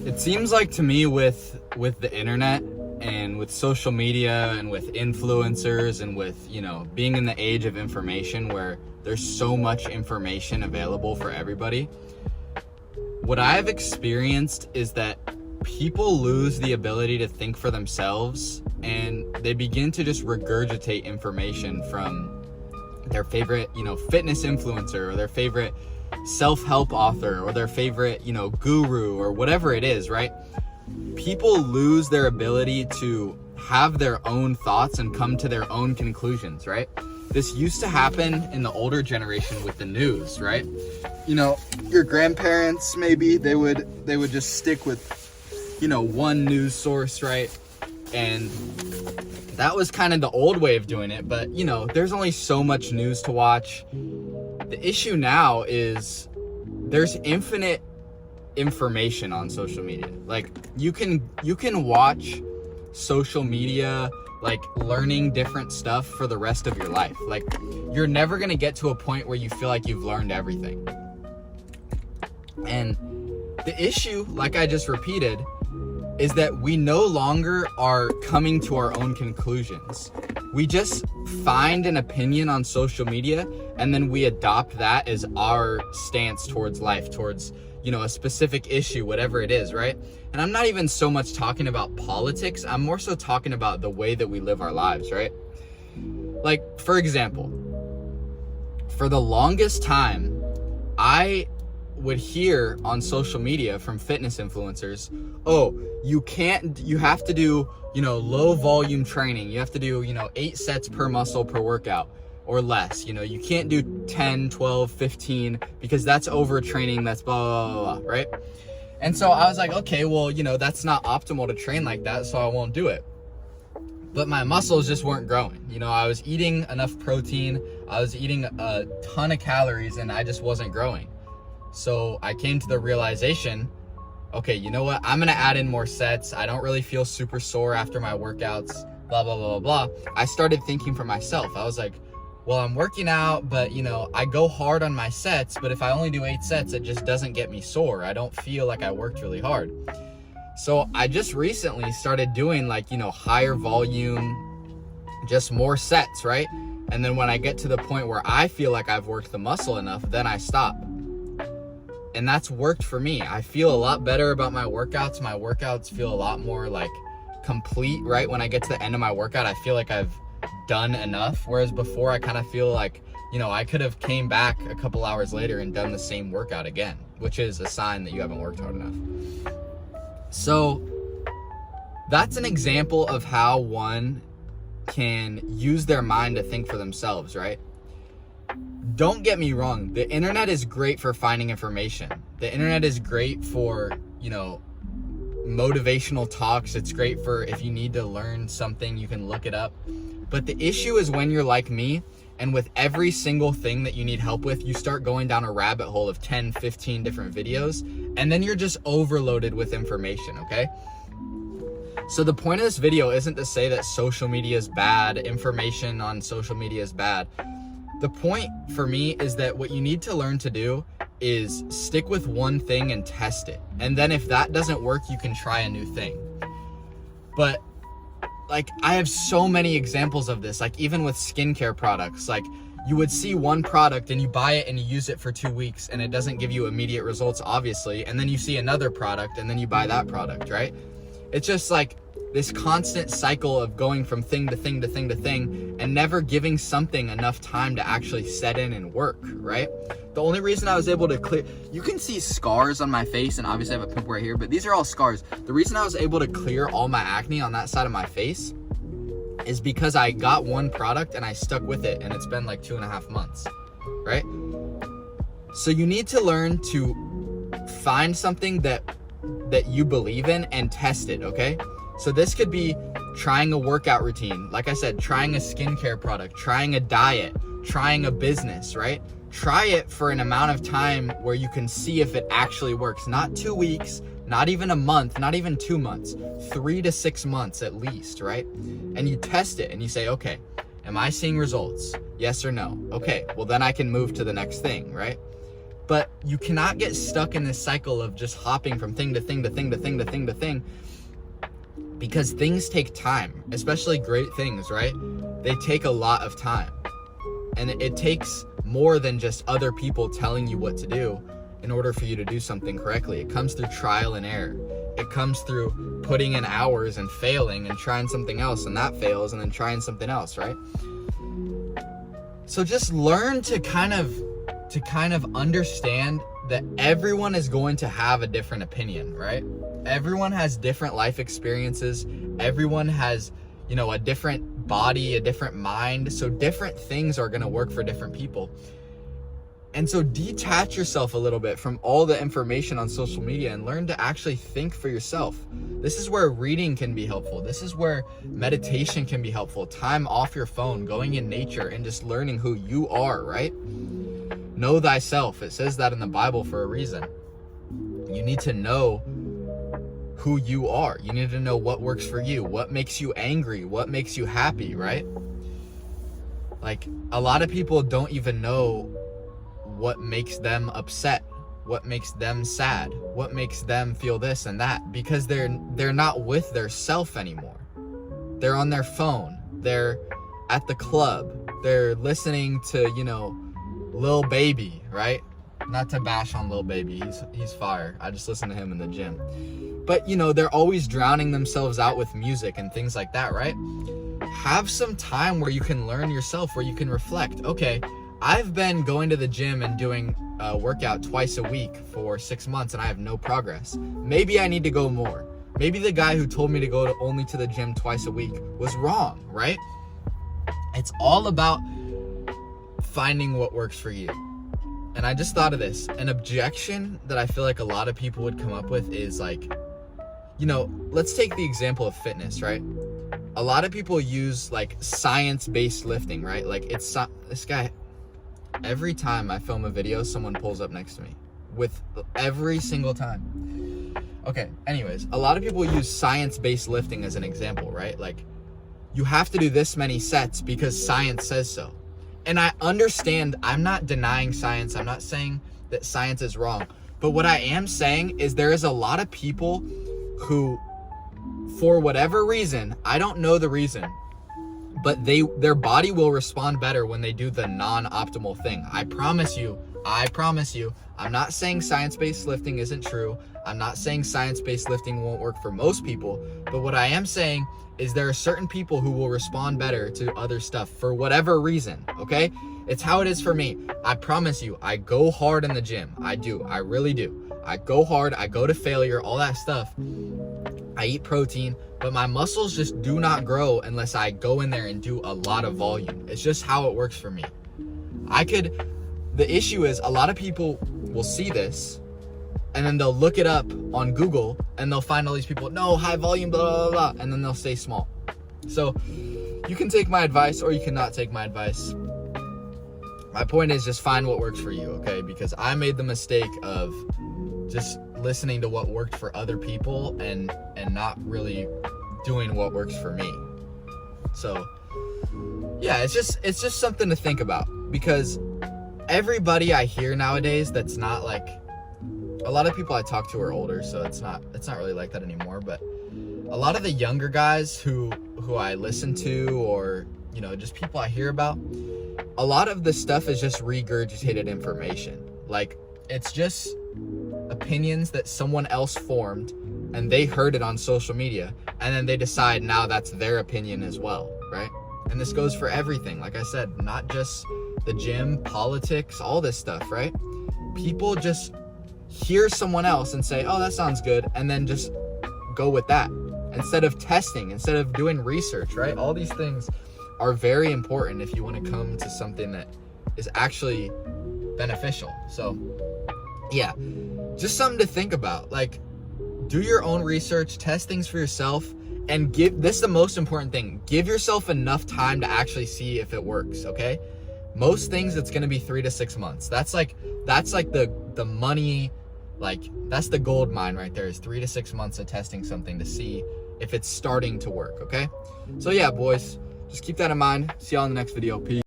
It seems like to me with the internet and with social media and with influencers and with, being in the age of information where there's so much information available for everybody, what I've experienced is that people lose the ability to think for themselves, and they begin to just regurgitate information from their favorite, fitness influencer, or their favorite self-help author, or their favorite, guru, or whatever it is, right? People lose their ability to have their own thoughts and come to their own conclusions, right? This used to happen in the older generation with the news, right? Your grandparents, maybe they would just stick with, one news source, right? And that was kind of the old way of doing it. But, there's only so much news to watch. The issue now is there's infinite information on social media. Like you can watch social media, like learning different stuff for the rest of your life. Like you're never going to get to a point where you feel like you've learned everything. And the issue, like I just repeated, is that we no longer are coming to our own conclusions. We just find an opinion on social media and then we adopt that as our stance towards life, towards, a specific issue, whatever it is, right? And I'm not even so much talking about politics. I'm more so talking about the way that we live our lives, right? Like, for example, for the longest time, I would hear on social media from fitness influencers, oh, you have to do, low volume training. You have to do, 8 sets per muscle per workout or less. You can't do 10, 12, 15 because that's overtraining. That's blah, blah, blah, blah, right? And so I was like, okay, well, that's not optimal to train like that, so I won't do it. But my muscles just weren't growing. I was eating enough protein. I was eating a ton of calories and I just wasn't growing. So I came to the realization, okay, you know what? I'm going to add in more sets. I don't really feel super sore after my workouts, blah, blah, blah, blah, blah. I started thinking for myself. I was like, well, I'm working out, but I go hard on my sets, but if I only do 8 sets, it just doesn't get me sore. I don't feel like I worked really hard. So I just recently started doing higher volume, just more sets, right? And then when I get to the point where I feel like I've worked the muscle enough, then I stop. And that's worked for me. I feel a lot better about my workouts. My workouts feel a lot more complete, right? When I get to the end of my workout, I feel like I've done enough. Whereas before I kind of feel like, I could have came back a couple hours later and done the same workout again, which is a sign that you haven't worked hard enough. So that's an example of how one can use their mind to think for themselves, right? Don't get me wrong. The internet is great for finding information. The internet is great for, motivational talks. It's great for if you need to learn something, you can look it up. But the issue is when you're like me, and with every single thing that you need help with, you start going down a rabbit hole of 10, 15 different videos, and then you're just overloaded with information, okay? So the point of this video isn't to say that social media is bad, information on social media is bad. The point for me is that what you need to learn to do is stick with one thing and test it. And then if that doesn't work, you can try a new thing. But I have so many examples of this, even with skincare products. You would see one product and you buy it and you use it for 2 weeks and it doesn't give you immediate results, obviously. And then you see another product and then you buy that product, right? It's just this constant cycle of going from thing to thing to thing to thing and never giving something enough time to actually set in and work, right? The only reason I was able to clear, you can see scars on my face, and obviously I have a pimple right here, but these are all scars. The reason I was able to clear all my acne on that side of my face is because I got one product and I stuck with it, and it's been 2.5 months, right? So you need to learn to find something that you believe in and test it, okay? So this could be trying a workout routine. Like I said, trying a skincare product, trying a diet, trying a business, right? Try it for an amount of time where you can see if it actually works. Not 2 weeks, not even a month, not even 2 months, 3 to 6 months at least, right? And you test it and you say, okay, am I seeing results? Yes or no? Okay, well then I can move to the next thing, right? But you cannot get stuck in this cycle of just hopping from thing to thing to thing to thing to thing to thing, because things take time, especially great things, right? They take a lot of time. And it takes more than just other people telling you what to do in order for you to do something correctly. It comes through trial and error. It comes through putting in hours and failing and trying something else, and that fails, and then trying something else, right? So just learn to kind of understand that everyone is going to have a different opinion, right? Everyone has different life experiences. Everyone has, a different body, a different mind. So different things are going to work for different people. And so detach yourself a little bit from all the information on social media and learn to actually think for yourself. This is where reading can be helpful. This is where meditation can be helpful. Time off your phone, going in nature, and just learning who you are, right? Know thyself. It says that in the Bible for a reason. You need to know who you are. You need to know what works for you, what makes you angry, what makes you happy, right? Like, a lot of people don't even know what makes them upset, what makes them sad, what makes them feel this and that, because they're not with their self anymore. They're on their phone, they're at the club, they're listening to, Lil Baby, right? Not to bash on Lil Baby, he's fire. I just listen to him in the gym. But they're always drowning themselves out with music and things like that, right? Have some time where you can learn yourself, where you can reflect. Okay, I've been going to the gym and doing a workout twice a week for 6 months and I have no progress. Maybe I need to go more. Maybe the guy who told me to go only to the gym twice a week was wrong, right? It's all about finding what works for you. And I just thought of this. An objection that I feel like a lot of people would come up with is like, let's take the example of fitness, right? A lot of people use like science-based lifting, right? Like this guy, every time I film a video, someone pulls up next to me with every single time. Okay, anyways, a lot of people use science-based lifting as an example, right? Like, you have to do this many sets because science says so. And I understand, I'm not denying science. I'm not saying that science is wrong. But what I am saying is there is a lot of people who, for whatever reason, I don't know the reason, but their body will respond better when they do the non-optimal thing. I promise you. I'm not saying science-based lifting isn't true. I'm not saying science-based lifting won't work for most people. But what I am saying is there are certain people who will respond better to other stuff for whatever reason, okay? It's how it is for me. I promise you, I go hard in the gym. I do. I really do. I go hard. I go to failure, all that stuff. I eat protein, but my muscles just do not grow unless I go in there and do a lot of volume. It's just how it works for me. The issue is a lot of people will see this and then they'll look it up on Google and they'll find all these people, no, high volume, blah, blah, blah, and then they'll stay small. So you can take my advice or you cannot take my advice. My point is just find what works for you, okay? Because I made the mistake of just listening to what worked for other people and not really doing what works for me. So yeah, it's just something to think about, because everybody I hear nowadays that's not like, a lot of people I talk to are older, so it's not really like that anymore, but a lot of the younger guys who I listen to, or just people I hear about, a lot of the stuff is just regurgitated information. Like, it's just opinions that someone else formed and they heard it on social media and then they decide now that's their opinion as well, right? And this goes for everything. Like I said, not just the gym, politics, all this stuff, right? People just hear someone else and say, oh, that sounds good, and then just go with that instead of testing, instead of doing research, right? All these things are very important if you want to come to something that is actually beneficial. So yeah, just something to think about. Like, do your own research, test things for yourself, and this is the most important thing. Give yourself enough time to actually see if it works, okay? Most things, it's going to be 3 to 6 months. That's like the money, like that's the gold mine right there, is 3 to 6 months of testing something to see if it's starting to work, okay? So yeah, boys, just keep that in mind. See y'all in the next video. Peace.